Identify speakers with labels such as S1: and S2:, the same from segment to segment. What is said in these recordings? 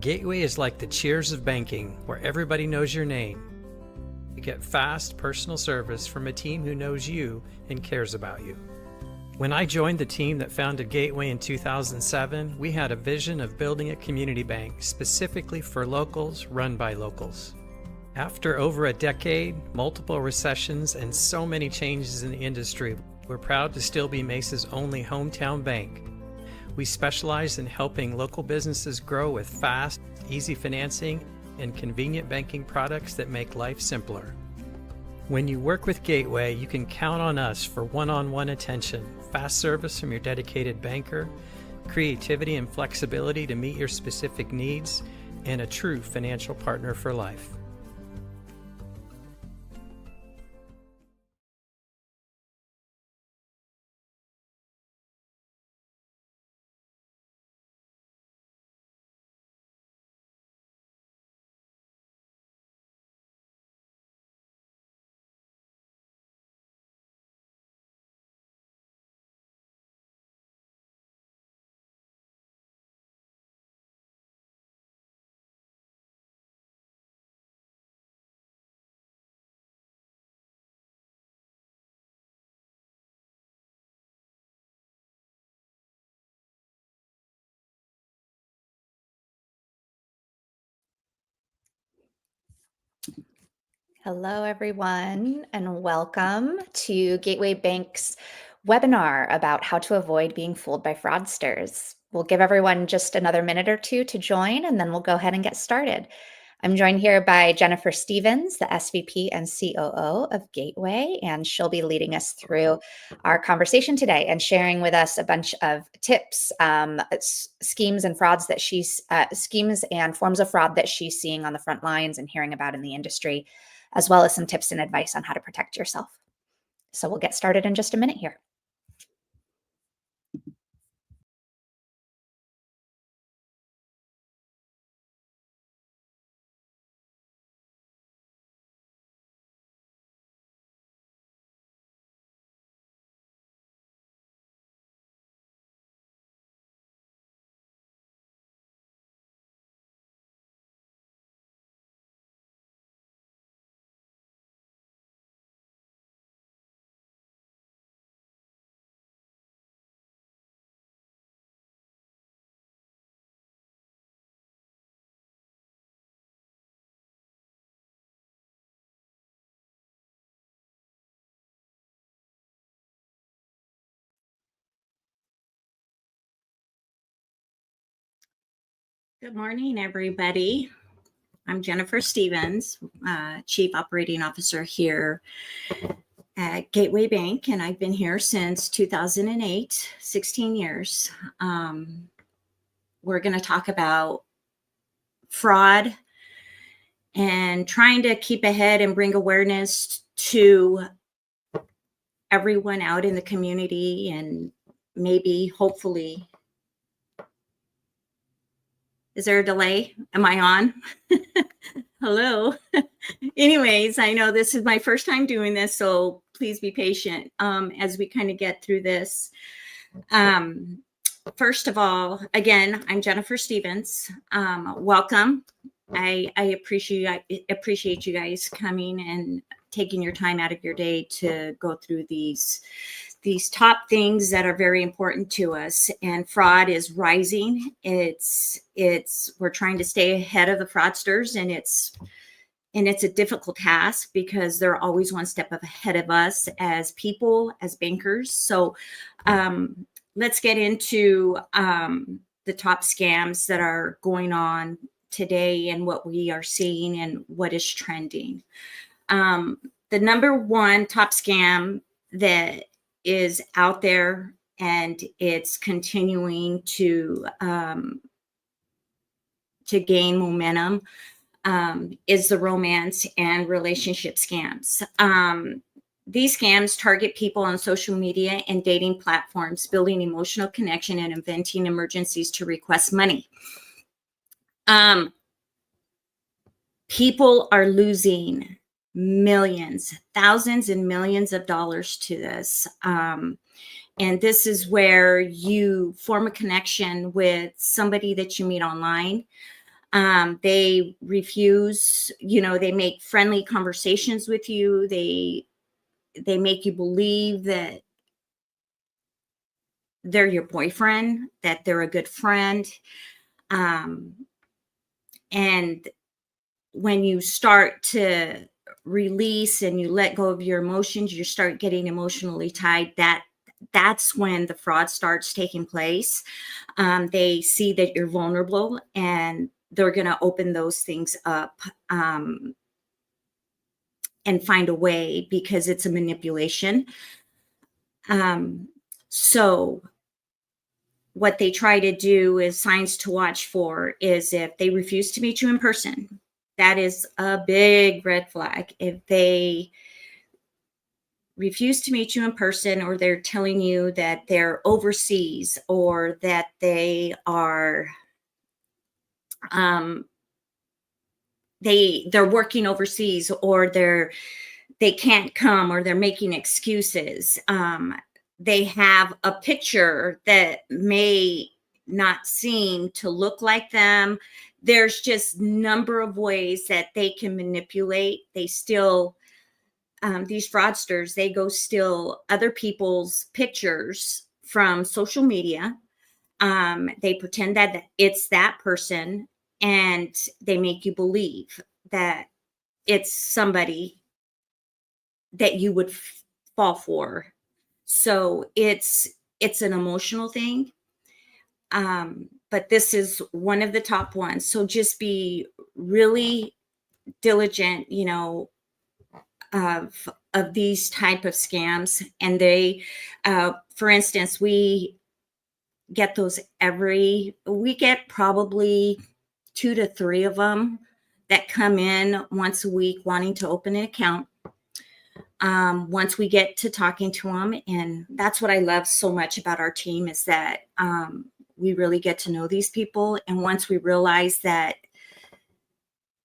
S1: Gateway is like the Cheers of banking, where everybody knows your name. You get fast, personal service from a team who knows you and cares about you. When I joined the team that founded Gateway in 2007, we had a vision of building a community bank specifically for locals, run by locals. After over a decade, multiple recessions, and so many changes in the industry, we're proud to still be Mesa's only hometown bank. We specialize in helping local businesses grow with fast, easy financing and convenient banking products that make life simpler. When you work with Gateway, you can count on us for one-on-one attention, fast service from your dedicated banker, creativity and flexibility to meet your specific needs, and a true financial partner for life.
S2: Hello, everyone, and welcome to Gateway Bank's webinar about how to avoid being fooled by fraudsters. We'll give everyone just another minute or two to join, and then we'll go ahead and get started. I'm joined here by Jennifer Stevens, the SVP and COO of Gateway, and she'll be leading us through our conversation today and sharing with us a bunch of tips, schemes and frauds that schemes and forms of fraud that she's seeing on the front lines and hearing about in the industry, as well as some tips and advice on how to protect yourself. So we'll get started in just a minute here.
S3: Good morning, everybody. I'm Jennifer Stevens, Chief Operating Officer here at Gateway Bank, and I've been here since 2008, 16 years. We're going to talk about fraud and trying to keep ahead and bring awareness to everyone out in the community, and maybe, hopefully, is there a delay? Am I on? Hello. Anyways, I know this is my first time doing this, so please be patient as we kind of get through this. First of all, again, I'm Jennifer Stevens. Welcome. I appreciate you guys coming and taking your time out of your day to go through these top things that are very important to us. And fraud is rising. We're trying to stay ahead of the fraudsters, and it's a difficult task because they're always one step ahead of us as people, as bankers. So let's get into the top scams that are going on today and what we are seeing and what is trending. The number one top scam that is out there, and it's continuing to gain momentum, is the romance and relationship scams. These scams target people on social media and dating platforms, building emotional connection and inventing emergencies to request money. People are losing millions, thousands and millions of dollars to this. And this is where you form a connection with somebody that you meet online. They refuse, they make friendly conversations with you. They make you believe that they're your boyfriend, that they're a good friend. And when you start to release and you let go of your emotions, you start getting emotionally tied. That's when the fraud starts taking place. They see that you're vulnerable, and they're going to open those things up and find a way, because it's a manipulation. So what they try to do is signs to watch for is if they refuse to meet you in person. That is a big red flag. If they refuse to meet you in person, or they're telling you that they're overseas, or that they are they're working overseas, or they can't come, or they're making excuses. They have a picture that may not seem to look like them. There's just number of ways that they can manipulate. They still, these fraudsters, they go steal other people's pictures from social media. They pretend that it's that person, and they make you believe that it's somebody that you would fall for. So it's an emotional thing. But this is one of the top ones. So just be really diligent, of these type of scams. And they, for instance, we get those we get probably 2 to 3 of them that come in once a week wanting to open an account. Once we get to talking to them, and that's what I love so much about our team, is that we really get to know these people. And once we realize that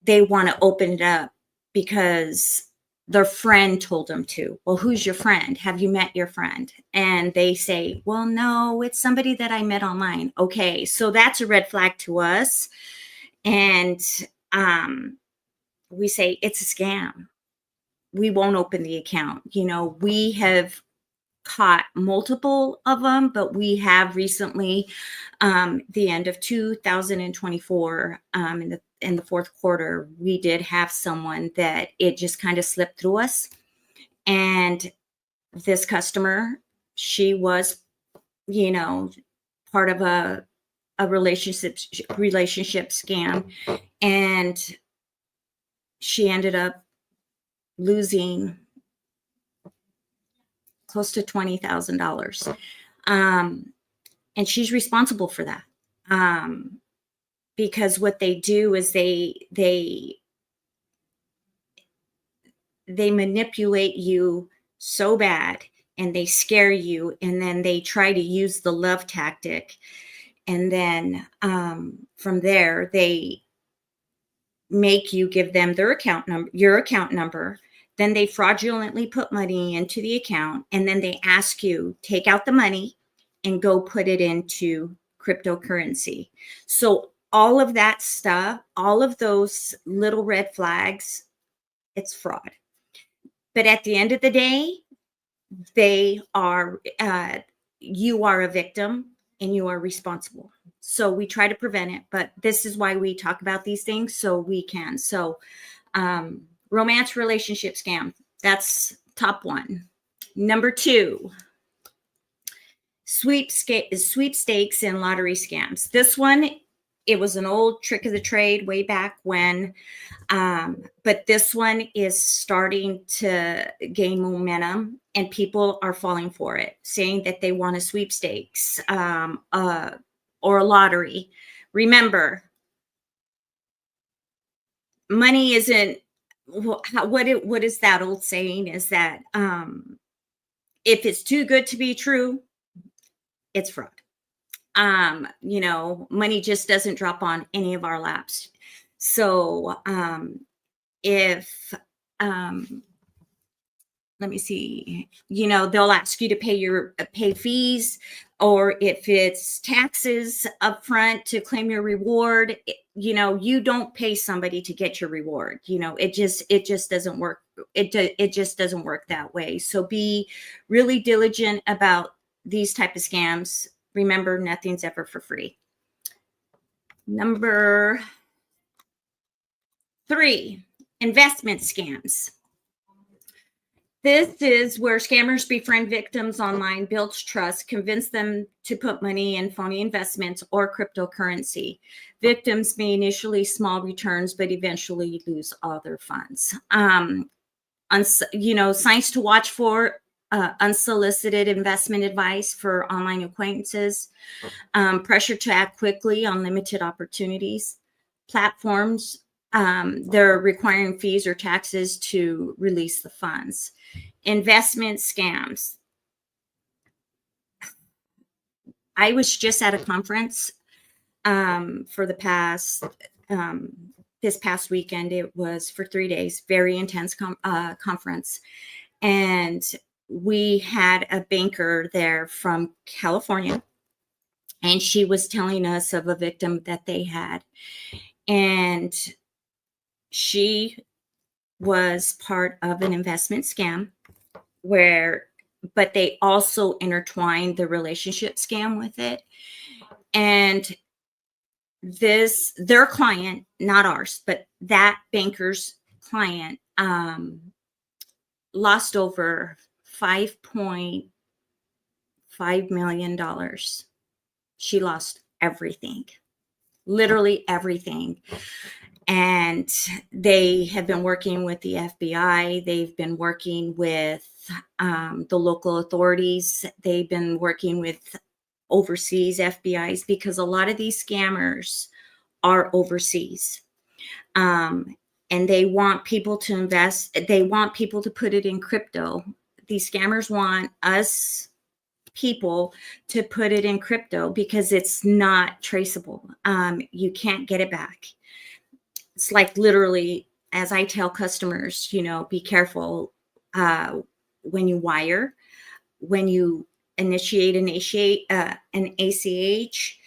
S3: they want to open it up because their friend told them to. Well, who's your friend? Have you met your friend? And they say, well, no, it's somebody that I met online. Okay, so that's a red flag to us. And we say, it's a scam. We won't open the account. We have caught multiple of them, but we have recently, the end of 2024, in the fourth quarter, we did have someone that it just kind of slipped through us. And this customer, she was, part of a relationship scam, and she ended up losing close to $20,000. And she's responsible for that. Because what they do is they manipulate you so bad, and they scare you, and then they try to use the love tactic. And then from there, they make you give them your account number. Then they fraudulently put money into the account, and then they ask you, take out the money and go put it into cryptocurrency. So all of that stuff, all of those little red flags, it's fraud. But at the end of the day, you are a victim, and you are responsible. So we try to prevent it, but this is why we talk about these things, so we can. So romance relationship scam, that's top one. Number 2, sweepstakes and lottery scams. This one, it was an old trick of the trade way back when, but this one is starting to gain momentum, and people are falling for it, saying that they want a sweepstakes or a lottery. Remember, money isn't, what is that old saying, is that if it's too good to be true, it's fraud. Money just doesn't drop on any of our laps. So if let me see, they'll ask you to pay fees, or if it's taxes up front to claim your reward. You don't pay somebody to get your reward. It just doesn't work. It just doesn't work that way. So be really diligent about these type of scams. Remember, nothing's ever for free. Number 3, investment scams. This is where scammers befriend victims online, build trust, convince them to put money in phony investments or cryptocurrency. Victims may initially small returns, but eventually lose all their funds. Signs to watch for: unsolicited investment advice for online acquaintances, pressure to act quickly on limited opportunities, platforms they're requiring fees or taxes to release the funds. Investment scams. I was just at a conference for the past this past weekend. It was for 3 days, very intense conference, and we had a banker there from California, and she was telling us of a victim that they had, and she was part of an investment scam but they also intertwined the relationship scam with it. And their client, not ours, but that banker's client, lost over $5.5 million. She lost everything, literally everything. And they have been working with the FBI. They've been working with the local authorities. They've been working with overseas FBIs, because a lot of these scammers are overseas. And they want people to invest. They want people to put it in crypto. These scammers want us people to put it in crypto because it's not traceable. You can't get it back. It's like, literally, as I tell customers, be careful when you wire, when you initiate an ACH,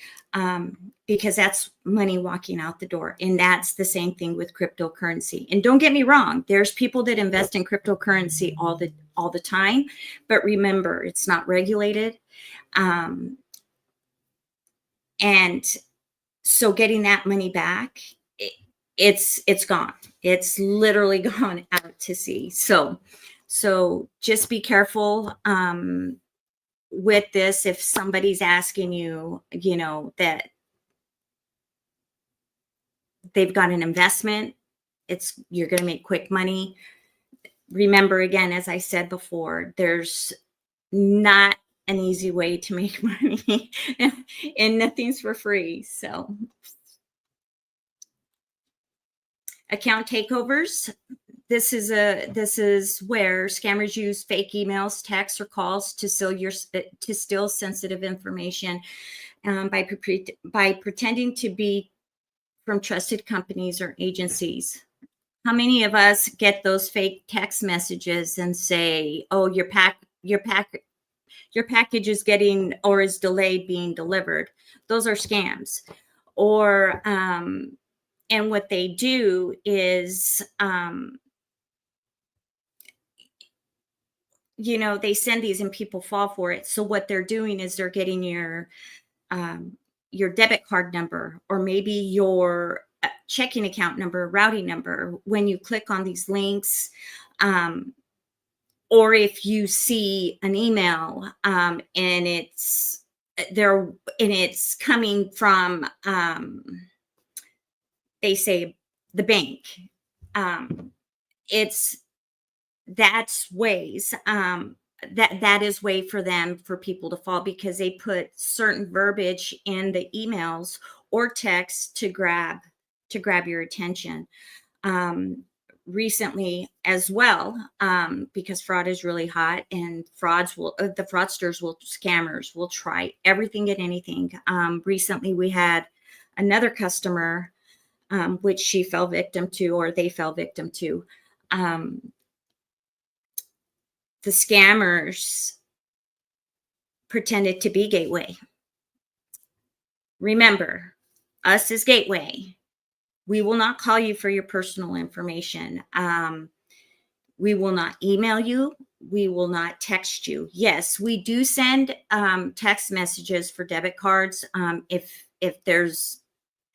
S3: because that's money walking out the door. And that's the same thing with cryptocurrency. And don't get me wrong, there's people that invest in cryptocurrency all the time, but remember, it's not regulated. And so getting that money back, it's gone. It's literally gone out to sea. So just be careful with this. If somebody's asking you, that they've got an investment, you're going to make quick money. Remember, again, as I said before, there's not an easy way to make money, and nothing's for free. So, account takeovers. This is where scammers use fake emails, texts, or calls to steal sensitive information by pretending to be from trusted companies or agencies. How many of us get those fake text messages and say, "Oh, your package is getting or is delayed being delivered"? Those are scams. Or and what they do is, they send these and people fall for it. So what they're doing is they're getting your debit card number, or maybe your checking account number, routing number, when you click on these links. Or if you see an email and it's coming from, they say, the bank. That's ways that is way for people to fall, because they put certain verbiage in the emails or text to grab your attention. Recently as well, because fraud is really hot, and the scammers will try everything and anything. Recently we had another customer, which she fell victim to, or they fell victim to. the scammers pretended to be Gateway. Remember, us as Gateway, we will not call you for your personal information. We will not email you. We will not text you. Yes, we do send text messages for debit cards if there's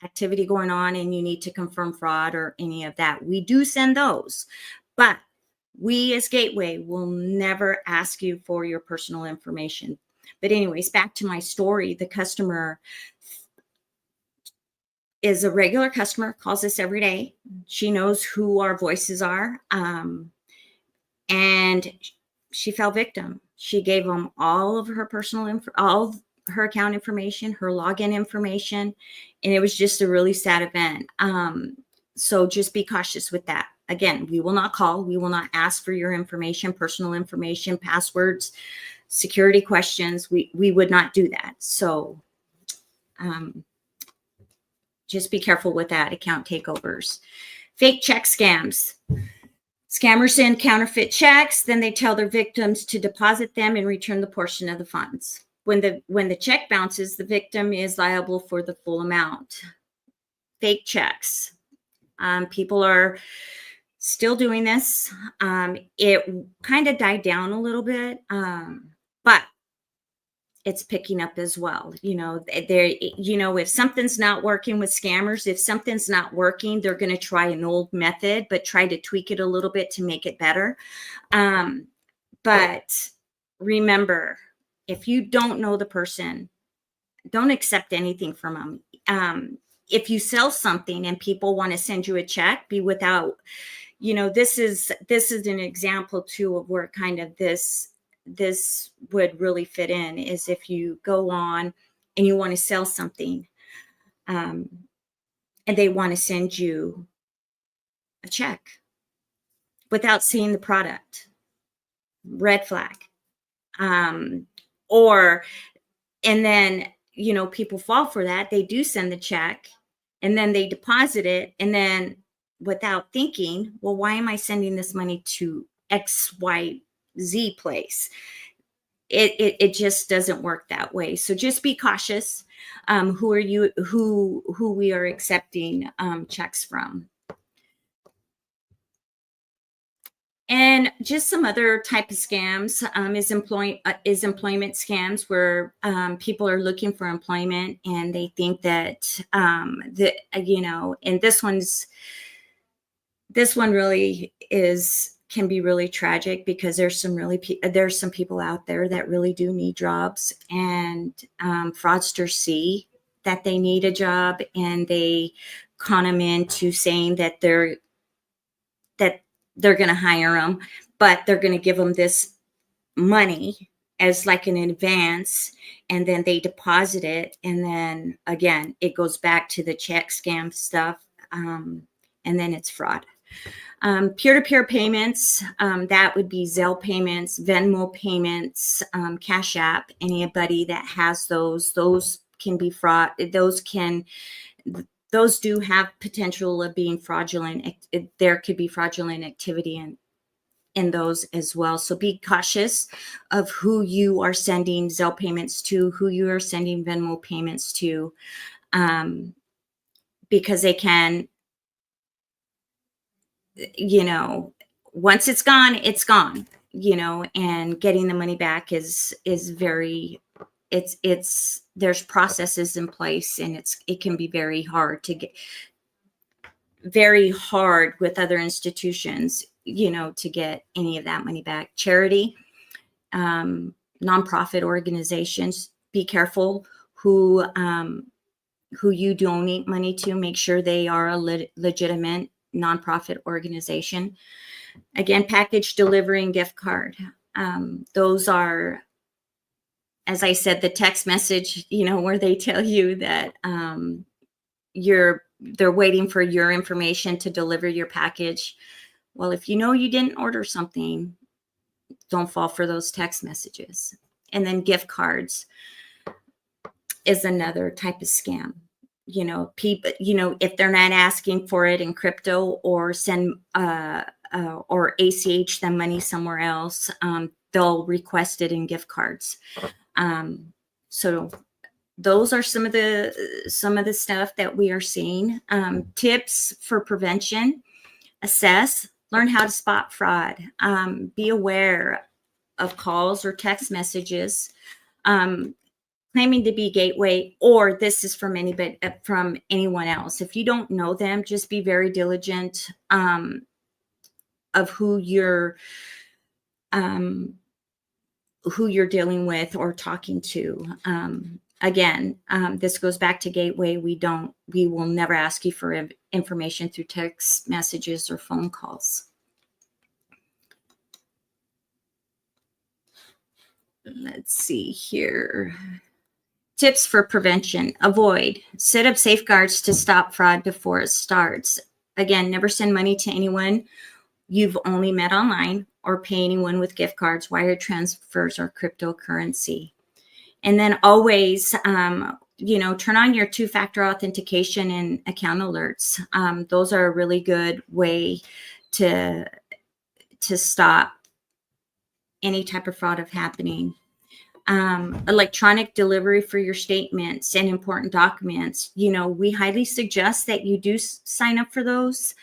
S3: activity going on and you need to confirm fraud or any of that. We do send those, but we as Gateway will never ask you for your personal information. But anyways, back to my story. The customer is a regular customer, calls us every day. She knows who our voices are. And she fell victim. She gave them all of her personal info, all of her account information, her login information, and it was just a really sad event. So just be cautious with that. Again, we will not call, we will not ask for your information, personal information, passwords, security questions. We would not do that. So just be careful with that. Account takeovers, fake check scams. Scammers send counterfeit checks, then they tell their victims to deposit them and return the portion of the funds. When the check bounces, the victim is liable for the full amount. Fake checks. People are still doing this. It kind of died down a little bit, but it's picking up as well. If something's not working with scammers, if something's not working, they're going to try an old method, but try to tweak it a little bit to make it better. But remember, if you don't know the person, don't accept anything from them. If you sell something and people want to send you a check, be without, this is an example too of where kind of this would really fit in, is if you go on and you want to sell something and they want to send you a check without seeing the product. Red flag. And then, people fall for that. They do send the check and then they deposit it. And then without thinking, well, why am I sending this money to XYZ place? It just doesn't work that way. So just be cautious. Who we are accepting checks from. And just some other type of scams is employment scams, where people are looking for employment and they think that and this one really can be really tragic, because there's some people out there that really do need jobs, and fraudsters see that they need a job and they con them into saying that they're going to hire them, but they're going to give them this money as like an advance, and then they deposit it. And then again, it goes back to the check scam stuff. And then it's fraud. Peer-to-peer payments, that would be Zelle payments, Venmo payments, Cash App. Anybody that has those can be fraud. Those do have potential of being fraudulent. There could be fraudulent activity in those as well. So be cautious of who you are sending Zelle payments to, who you are sending Venmo payments to, because they can, once it's gone, and getting the money back is very, there's processes in place, and it can be very hard with other institutions, to get any of that money back. Charity, nonprofit organizations, be careful who you donate money to. Make sure they are a legitimate nonprofit organization. Again, package delivery and gift card. Those are, as I said, the text message, where they tell you that they're waiting for your information to deliver your package. Well, if you didn't order something, don't fall for those text messages. And then gift cards is another type of scam. People, if they're not asking for it in crypto or send or ACH them money somewhere else, they'll request it in gift cards. So those are some of the stuff that we are seeing. Tips for prevention: assess, learn how to spot fraud, be aware of calls or text messages claiming to be Gateway, or this is from anyone else. If you don't know them, just be very diligent of who you're dealing with or talking to. Again, this goes back to Gateway. We will never ask you for information through text messages or phone calls. Let's see here. Tips for prevention: avoid, set up safeguards to stop fraud before it starts. Again, never send money to anyone you've only met online, or pay anyone with gift cards, wire transfers, or cryptocurrency. And then always, turn on your two-factor authentication and account alerts. Those are a really good way to stop any type of fraud of happening. Electronic delivery for your statements and important documents. We highly suggest that you do sign up for those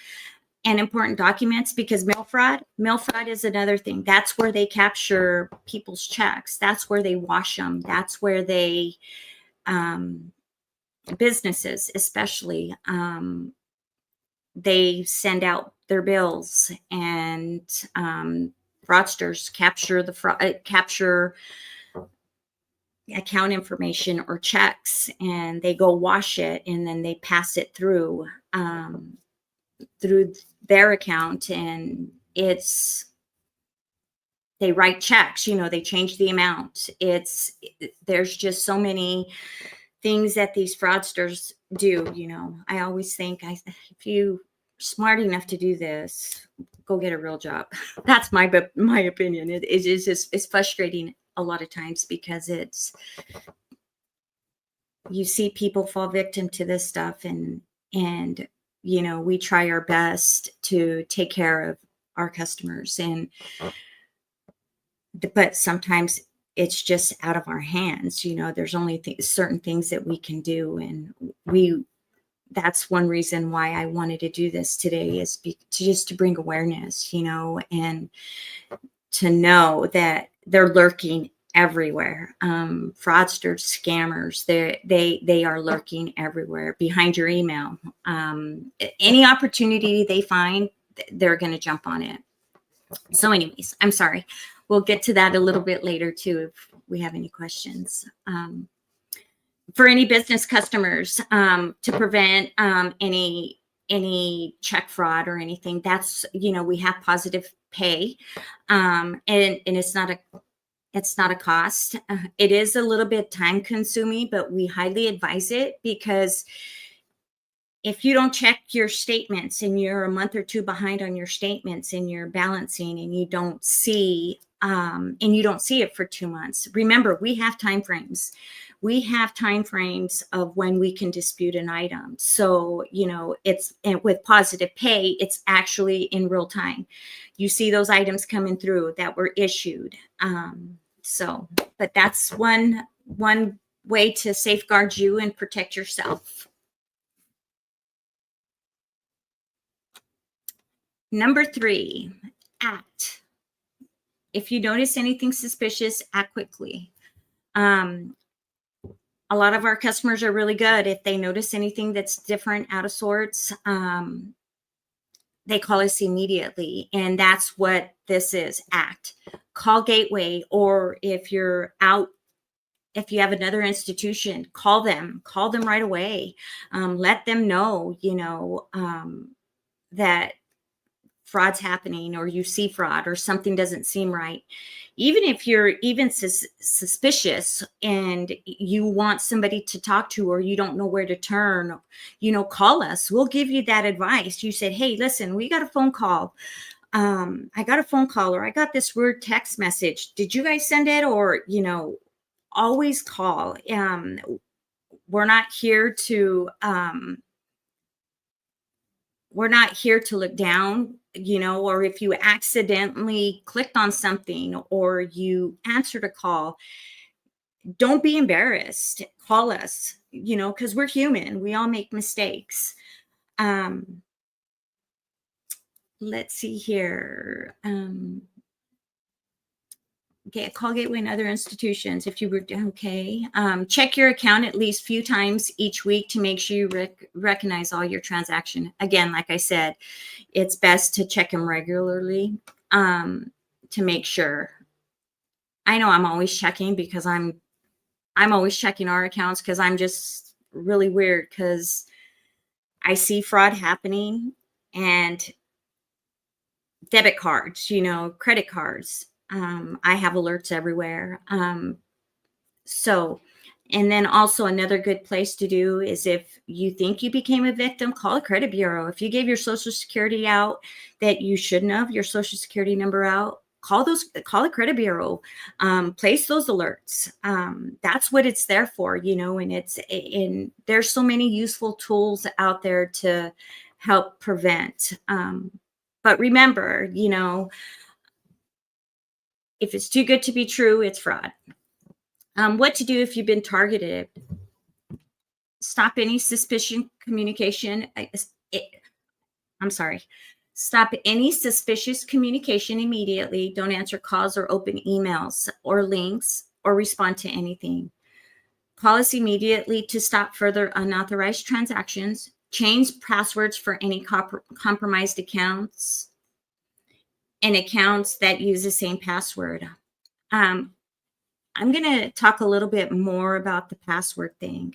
S3: and important documents, because mail fraud is another thing. That's where they capture people's checks. That's where they wash them. That's where they, businesses especially, they send out their bills, and fraudsters capture account information or checks, and they go wash it, and then they pass it through their account, and they write checks, they change the amount. There's just so many things that these fraudsters do. I always think, if you're smart enough to do this, go get a real job. That's my opinion. It's frustrating a lot of times, because you see people fall victim to this stuff, and we try our best to take care of our customers, but sometimes it's just out of our hands. There's only certain things that we can do, and that's one reason why I wanted to do this today, is just to bring awareness, and to know that they're lurking everywhere. Fraudsters, scammers, they are lurking everywhere, behind your email. Any opportunity they find, they're going to jump on it. So anyways, I'm sorry. We'll get to that a little bit later too, if we have any questions. For any business customers, to prevent any check fraud or anything, that's, we have positive pay, and it's not a cost. It is a little bit time consuming, but we highly advise it, because if you don't check your statements and you're a month or two behind on your statements and you're balancing, and you don't see it for 2 months, remember, we have time frames. We have time frames of when we can dispute an item. So, and with positive pay, it's actually in real time. You see those items coming through that were issued. But that's one way to safeguard you and protect yourself. Number 3, act. If you notice anything suspicious, act quickly. A lot of our customers are really good. If they notice anything that's different, out of sorts, they call us immediately. And that's what this is, act. Call Gateway, or if you have another institution, call them right away. Let them know, that fraud's happening, or you see fraud, or something doesn't seem right. Even if you're suspicious and you want somebody to talk to, or you don't know where to turn, call us. We'll give you that advice. You said, hey, listen, we got a phone call. I got a phone call, or I got this weird text message. Did you guys send it? Or, always call. We're not here to, we're not here to look down, or if you accidentally clicked on something or you answered a call, don't be embarrassed. Call us, because we're human. We all make mistakes. Let's see here. Call Gateway and other institutions if you were okay. Check your account at least a few times each week to make sure you recognize all your transaction. Again, like I said, it's best to check them regularly to make sure. I know I'm always checking because I'm always checking our accounts because I'm just really weird because I see fraud happening and debit cards, credit cards. I have alerts everywhere. And then also another good place to do is if you think you became a victim, call a credit bureau. If you gave your social security out that you shouldn't have, your social security number out, call a credit bureau, place those alerts. That's what it's there for, and there's so many useful tools out there to help prevent. But remember, if it's too good to be true, it's fraud. What to do if you've been targeted? Stop any suspicious communication. Stop any suspicious communication immediately. Don't answer calls or open emails or links or respond to anything. Call us immediately to stop further unauthorized transactions. Change passwords for any compromised accounts and accounts that use the same password. I'm going to talk a little bit more about the password thing.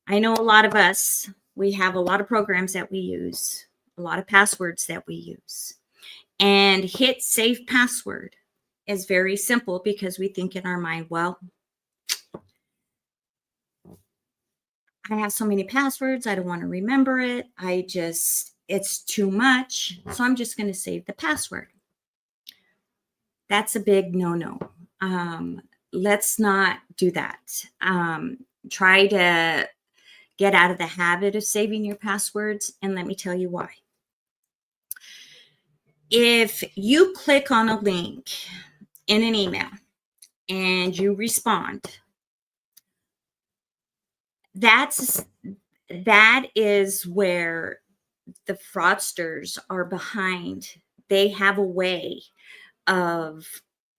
S3: I know a lot of us, we have a lot of programs that we use, a lot of passwords that we use. And hit save password is very simple because we think in our mind, well, I have so many passwords, I don't want to remember it. It's too much. So I'm just going to save the password. That's a big no-no. Let's not do that. Try to get out of the habit of saving your passwords, and let me tell you why. If you click on a link in an email and you respond, that is where the fraudsters are behind. They have a way of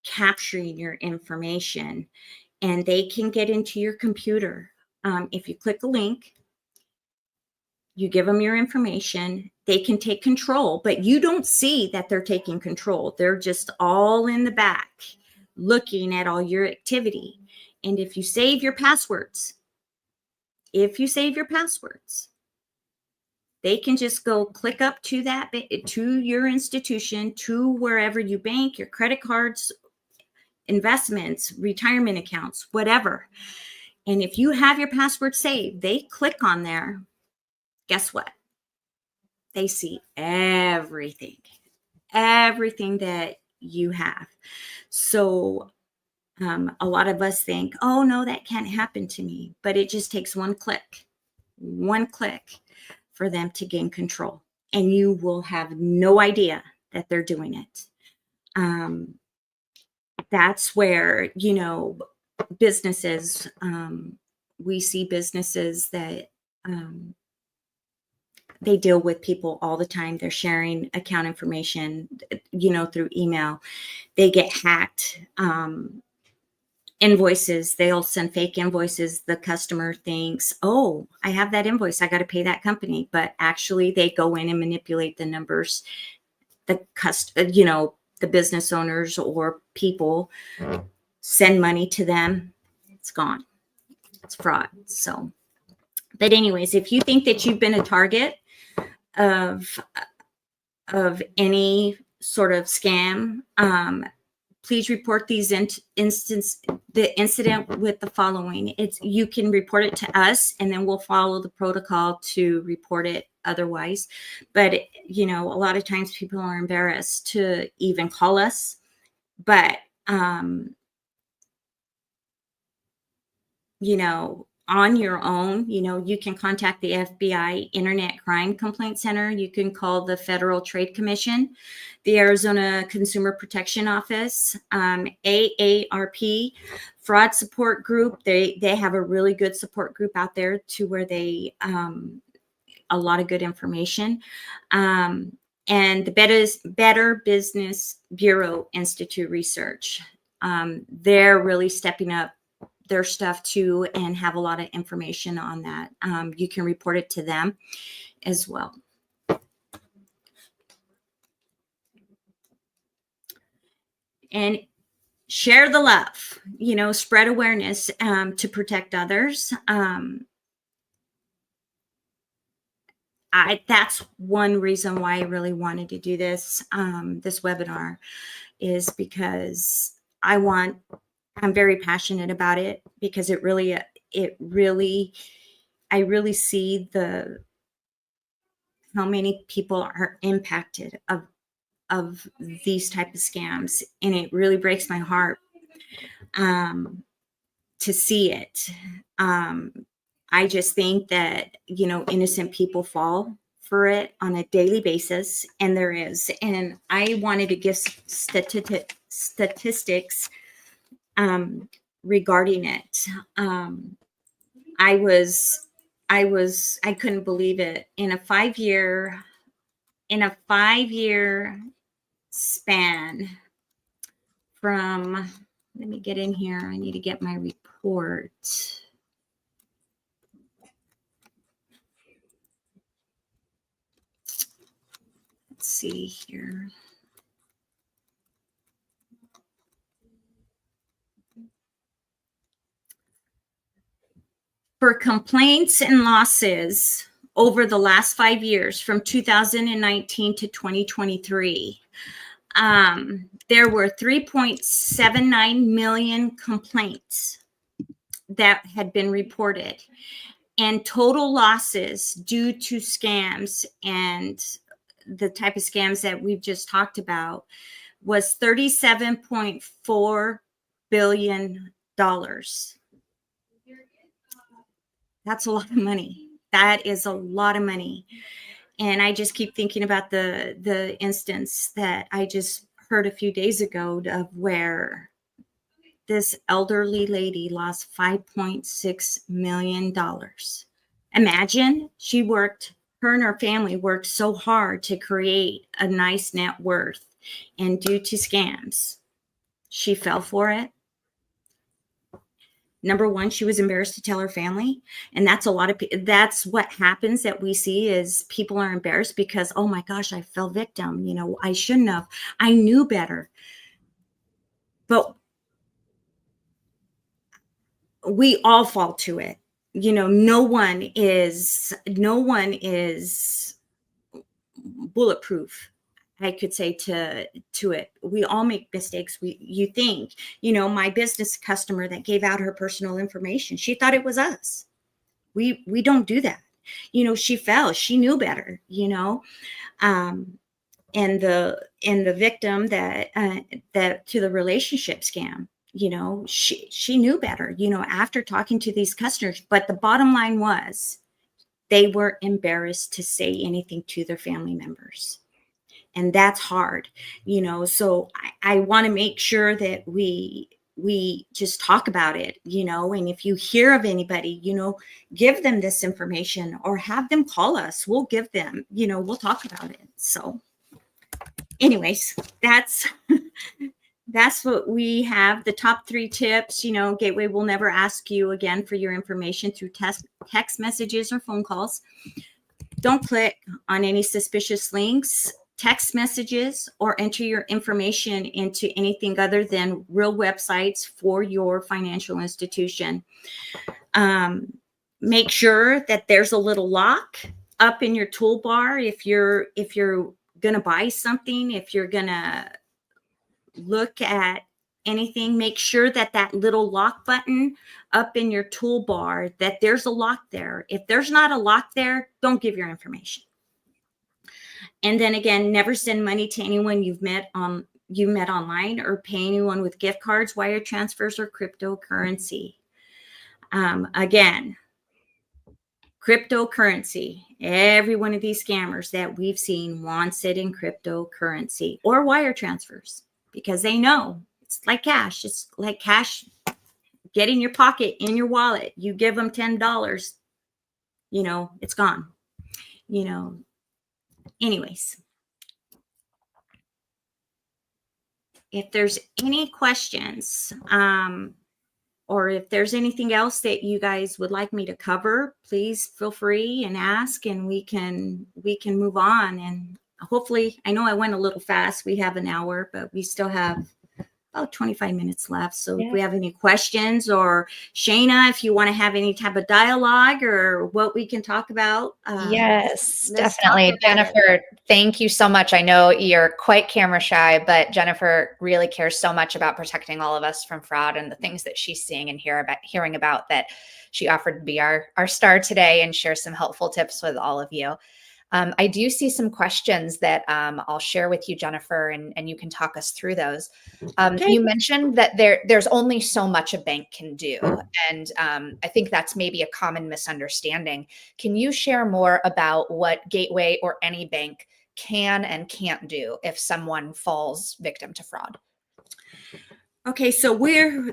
S3: capturing your information and they can get into your computer. If you click a link, you give them your information, they can take control, but you don't see that they're taking control. They're just all in the back looking at all your activity. And if you save your passwords, they can just go click up to to your institution, to wherever you bank, your credit cards, investments, retirement accounts, whatever. And if you have your password saved, they click on there. Guess what? They see everything that you have. So a lot of us think, oh, no, that can't happen to me. But it just takes one click for them to gain control. And you will have no idea that they're doing it. That's where, businesses, we see businesses that they deal with people all the time. They're sharing account information, through email. They get hacked. Invoices, they'll send fake invoices. The customer thinks, oh, I have that invoice, I got to pay that company. But actually they go in and manipulate the numbers. The business owners or people send money to them. It's gone. It's fraud. So, but anyways, if you think that you've been a target of any sort of scam, please report the incident with the following. You can report it to us and then we'll follow the protocol to report it otherwise. But, a lot of times people are embarrassed to even call us. But, on your own, you can contact the FBI Internet Crime Complaint Center. You can call the Federal Trade Commission, the Arizona Consumer Protection Office, AARP, Fraud Support Group. They have a really good support group out there to where they a lot of good information. And the Better Business Bureau Institute Research. They're really stepping up their stuff too and have a lot of information on that. You can report it to them as well. And share the love, spread awareness to protect others. That's one reason why I really wanted to do this webinar, is because I'm very passionate about it, because I really see how many people are impacted of these type of scams. And it really breaks my heart to see it. I just think that, innocent people fall for it on a daily basis, and there is. And I wanted to give statistics regarding it. I couldn't believe it. In a 5-year span from, let me get in here. I need to get my report. Let's see here. For complaints and losses over the last 5 years, from 2019 to 2023, there were 3.79 million complaints that had been reported, and total losses due to scams and the type of scams that we've just talked about was $37.4 billion. That's a lot of money. That is a lot of money. And I just keep thinking about the instance that I just heard a few days ago of where this elderly lady lost $5.6 million. Imagine, her and her family worked so hard to create a nice net worth, and due to scams, she fell for it. Number one, she was embarrassed to tell her family. And that's that's what happens, that we see, is people are embarrassed because, oh my gosh, I fell victim. I shouldn't have. I knew better. But we all fall to it. No one is bulletproof, I could say, to it. We all make mistakes. You think, my business customer that gave out her personal information, she thought it was us. We don't do that. She fell, she knew better, and the victim that to the relationship scam, she knew better, after talking to these customers. But the bottom line was, they were embarrassed to say anything to their family members. And that's hard, so I want to make sure that we just talk about it, and if you hear of anybody, give them this information or have them call us. We'll give them, we'll talk about it. So anyways, that's what we have. The top 3 tips, Gateway will never ask you again for your information through text messages or phone calls. Don't click on any suspicious links, text messages, or enter your information into anything other than real websites for your financial institution. Make sure that there's a little lock up in your toolbar if you're going to buy something, if you're going to look at anything. Make sure that little lock button up in your toolbar, that there's a lock there. If there's not a lock there, don't give your information. And then again, never send money to anyone you met online, or pay anyone with gift cards, wire transfers, or cryptocurrency. Again, Cryptocurrency. Every one of these scammers that we've seen wants it in cryptocurrency or wire transfers because they know it's like cash. It's like cash. Get in your pocket, in your wallet. You give them $10, it's gone. Anyways, if there's any questions, or if there's anything else that you guys would like me to cover, please feel free and ask, and we can move on. And hopefully, I know I went a little fast. We have an hour, but we still have about 25 minutes left. So if we have any questions, or Shayna, if you want to have any type of dialogue or what we can talk about.
S2: Yes, definitely. Jennifer, thank you so much. I know you're quite camera shy, but Jennifer really cares so much about protecting all of us from fraud and the things that she's seeing and hearing about, that she offered to be our star today and share some helpful tips with all of you. I do see some questions that I'll share with you, Jennifer, and you can talk us through those.
S3: Okay.
S2: You mentioned that there's only so much a bank can do. And I think that's maybe a common misunderstanding. Can you share more about what Gateway or any bank can and can't do if someone falls victim to fraud?
S3: Okay, so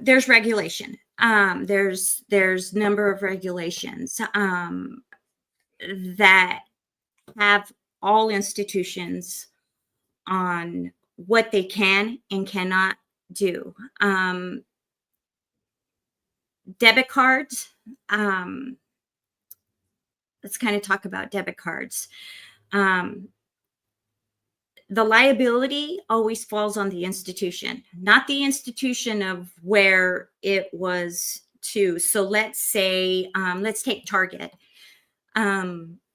S3: there's regulation. There's number of regulations that have all institutions on what they can and cannot do. Debit cards. Let's kind of talk about debit cards. The liability always falls on the institution, not the institution of where it was to. So let's say, let's take Target.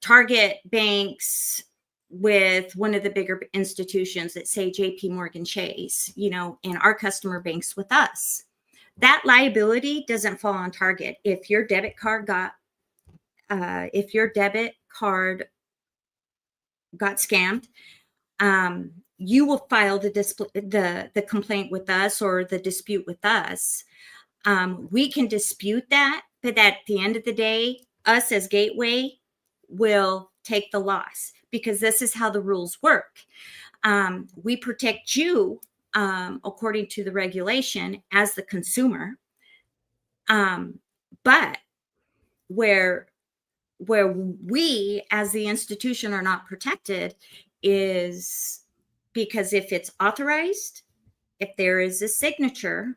S3: Target banks with one of the bigger institutions that say JP Morgan Chase, and our customer banks with us. That liability doesn't fall on Target. If your debit card got scammed, you will file the complaint with us or the dispute with us. We can dispute that, but at the end of the day, us as Gateway will take the loss, because this is how the rules work. We protect you according to the regulation as the consumer, but where we as the institution are not protected is because if it's authorized, if there is a signature,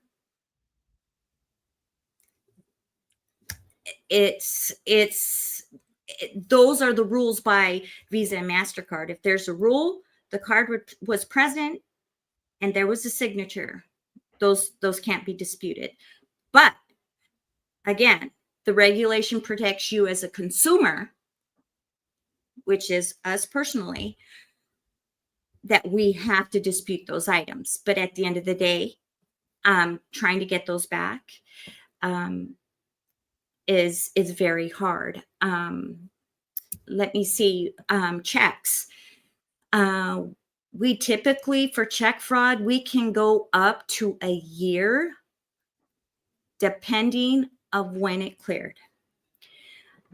S3: those are the rules by Visa and MasterCard. If there's a rule, the card was present and there was a signature, those can't be disputed. But again, the regulation protects you as a consumer, which is us personally, that we have to dispute those items. But at the end of the day, trying to get those back is very hard. Let me see, checks. We typically, for check fraud, we can go up to a year depending of when it cleared.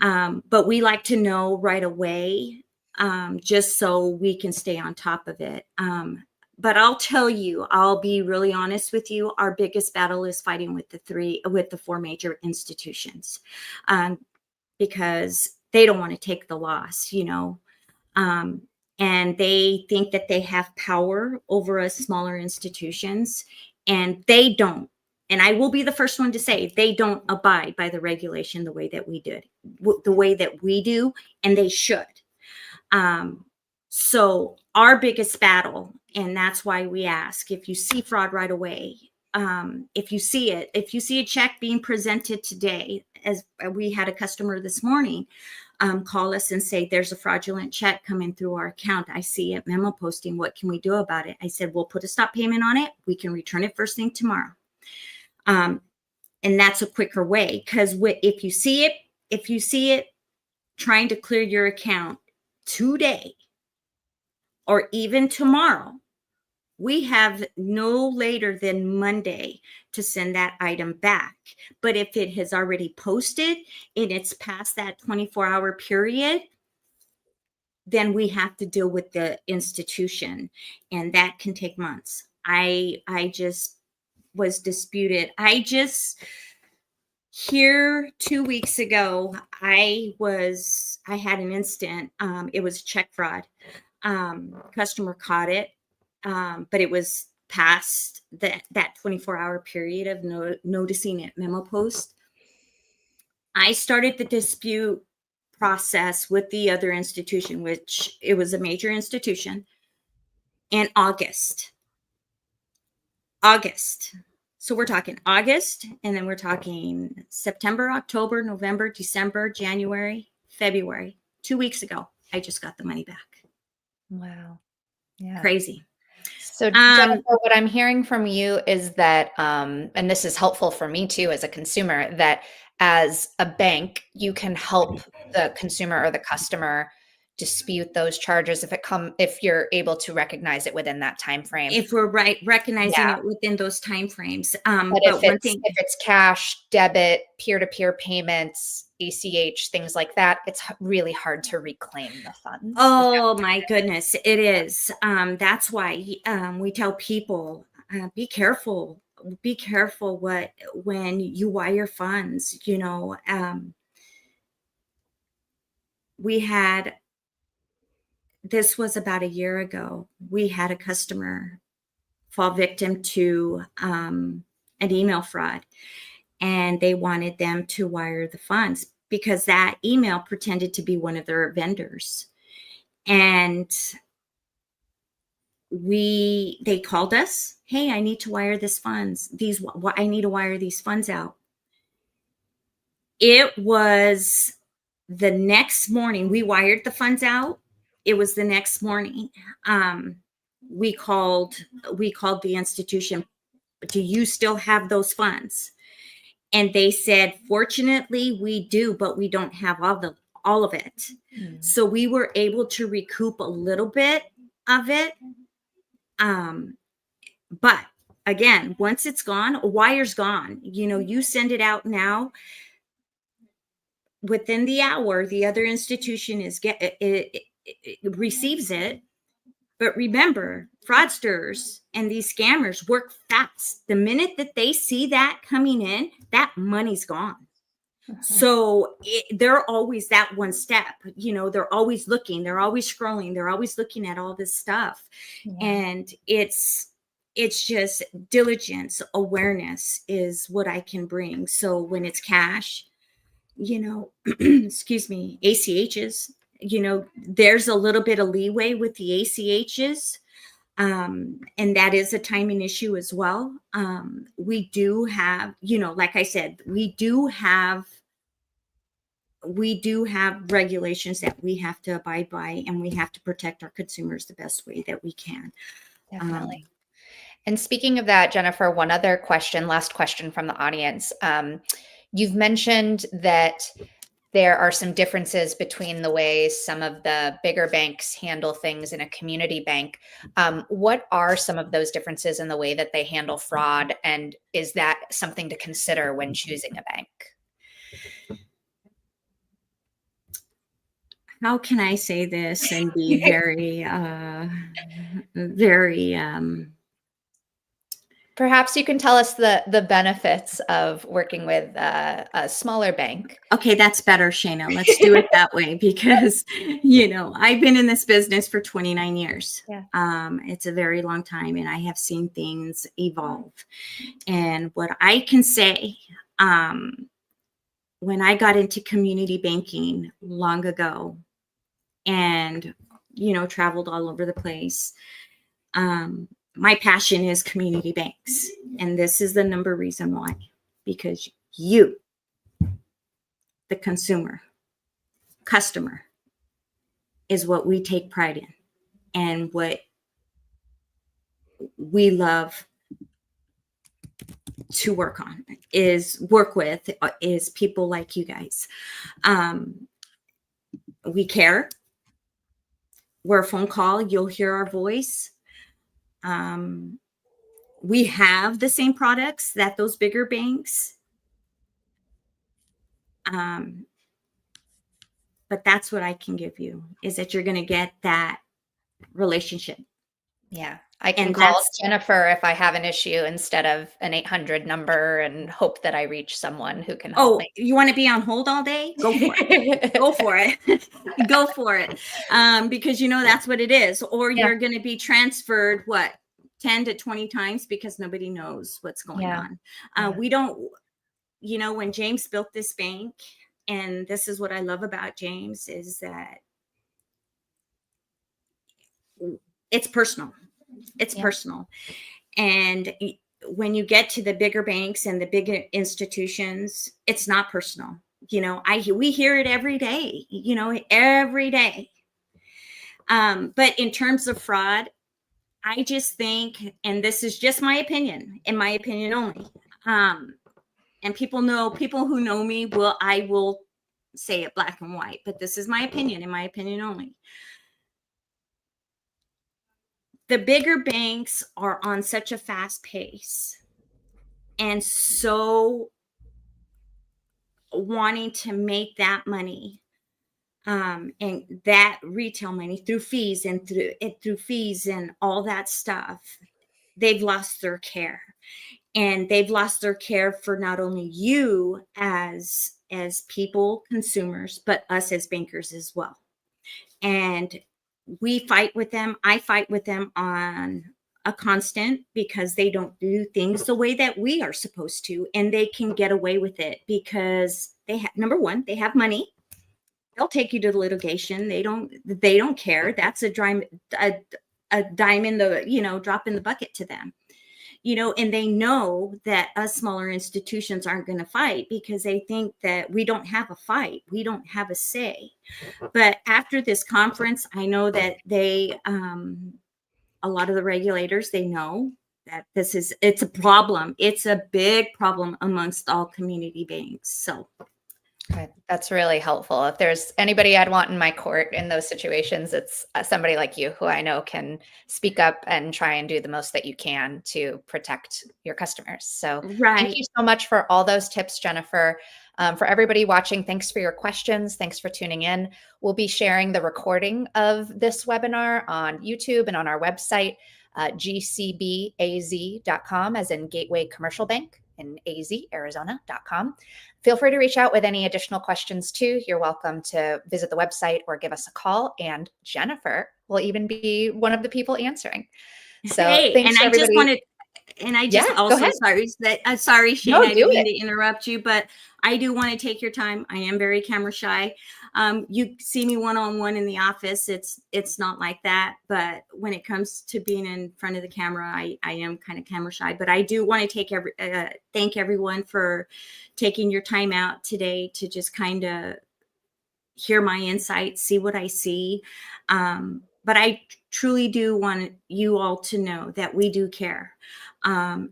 S3: But we like to know right away, just so we can stay on top of it. But I'll tell you, I'll be really honest with you. Our biggest battle is fighting with the four major institutions, because they don't want to take the loss, and they think that they have power over us smaller institutions, and they don't. And I will be the first one to say they don't abide by the regulation the way that we do, and they should. So our biggest battle, and that's why we ask, if you see fraud right away, if you see a check being presented today, as we had a customer this morning, call us and say, there's a fraudulent check coming through our account. I see it, memo posting. What can we do about it? I said, we'll put a stop payment on it. We can return it first thing tomorrow. And that's a quicker way, because if you see it trying to clear your account today or even tomorrow, We have no later than Monday to send that item back. But if it has already posted and it's past that 24-hour period, then we have to deal with the institution, and that can take months. I just was disputed. Here 2 weeks ago, I had an incident. It was check fraud. Customer caught it, but it was past that 24-hour period of noticing it memo post. I started the dispute process with the other institution, which it was a major institution, in August. So we're talking August, and then we're talking September, October, November, December, January, February. 2 weeks ago, I just got the money back.
S2: Wow. Yeah.
S3: Crazy.
S2: So Jennifer, what I'm hearing from you is that, and this is helpful for me too as a consumer, that as a bank, you can help the consumer or the customer dispute those charges if you're able to recognize it within that time frame.
S3: If we're recognizing it within those time frames.
S2: But if it's cash, debit, peer-to-peer payments, ACH, things like that, it's really hard to reclaim the funds.
S3: Oh my goodness, it is. That's why we tell people, be careful. Be careful when you wire funds. This was about a year ago. We had a customer fall victim to an email fraud, and they wanted them to wire the funds because that email pretended to be one of their vendors. And they called us, hey, I need to wire this funds. I need to wire these funds out. It was the next morning. We wired the funds out. It was the next morning. We called the institution. Do you still have those funds? And they said, fortunately, we do, but we don't have all of it. Mm. So we were able to recoup a little bit of it. But again, once it's gone, a wire's gone. You send it out now. Within the hour, the other institution receives it. But remember, fraudsters and these scammers work fast. The minute that they see that coming in, that money's gone. Uh-huh. So they're always that one step. They're always looking. They're always scrolling. They're always looking at all this stuff. Yeah. And it's just diligence, awareness is what I can bring. So when it's cash, excuse me, ACHs, there's a little bit of leeway with the ACHs. And that is a timing issue as well. We do have, like I said, we do have regulations that we have to abide by, and we have to protect our consumers the best way that we can.
S2: Definitely. And speaking of that, Jennifer, one other question, last question from the audience. You've mentioned that there are some differences between the way some of the bigger banks handle things in a community bank. What are some of those differences in the way that they handle fraud? And is that something to consider when choosing a bank?
S3: How can I say this and be very, very...
S2: Perhaps you can tell us the benefits of working with a smaller bank.
S3: Okay, that's better, Shayna. Let's do it that way because, I've been in this business for 29 years. Yeah. It's a very long time, and I have seen things evolve. And what I can say, when I got into community banking long ago and, traveled all over the place, my passion is community banks. And this is the number reason why, because you, the customer, is what we take pride in, and what we love to work with is people like you guys. We care. We're a phone call. You'll hear our voice. We have the same products that those bigger banks. But that's what I can give you, is that you're going to get that relationship.
S2: Yeah. I can
S3: And
S2: call
S3: that's,
S2: Jennifer if I have an issue instead of an 800 number and hope that I reach someone who can help me.
S3: you want to be on hold all day? Go for it. Go for it. Go for it. Because that's what it is. Or
S2: Yeah.
S3: you're going to be transferred 10 to 20 times because nobody knows what's going on. We don't, when James built this bank, and this is what I love about James, is that it's personal. It's personal. And when you get to the bigger banks and the bigger institutions, it's not personal. We hear it every day, every day. But in terms of fraud, I just think, and this is just my opinion, in my opinion only, and people who know me I will say it black and white, but this is my opinion, in my opinion only. The bigger banks are on such a fast pace and so wanting to make that money, and that retail money through fees and through fees and all that stuff. They've lost their care, and they've lost their care for not only you as people, consumers, but us as bankers as well. And we fight with them. I fight with them on a constant, because they don't do things the way that we are supposed to, and they can get away with it because they have, number one, they have money. They'll take you to the litigation. They don't care. That's a dime in the, drop in the bucket to them. And they know that us smaller institutions aren't going to fight because they think that we don't have a fight. We don't have a say. But after this conference, I know that a lot of the regulators, they know that it's a problem. It's a big problem amongst all community banks. So.
S2: Okay, that's really helpful. If there's anybody I'd want in my court in those situations, it's somebody like you, who I know can speak up and try and do the most that you can to protect your customers. So Thank you so much for all those tips, Jennifer. For everybody watching, thanks for your questions. Thanks for tuning in. We'll be sharing the recording of this webinar on YouTube and on our website, gcbaz.com, as in Gateway Commercial Bank, in AZ, Arizona.com. Feel free to reach out with any additional questions too. You're welcome to visit the website or give us a call, and Jennifer will even be one of the people answering. So thanks, everybody.
S3: Sorry, Shane, I didn't mean to interrupt you, but I do want to take your time. I am very camera shy. You see me one-on-one in the office. It's not like that. But when it comes to being in front of the camera, I am kind of camera shy. But I do want to thank everyone for taking your time out today to just kind of hear my insights, see what I see. But I truly do want you all to know that we do care. And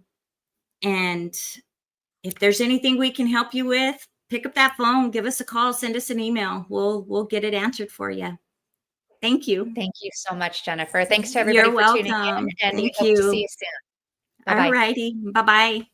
S3: if there's anything we can help you with, pick up that phone, give us a call, send us an email. We'll get it answered for you. Thank you.
S2: Thank you so much, Jennifer. Thanks to everybody for tuning in, and we hope to see you soon. Bye-bye.
S3: All righty. Bye-bye.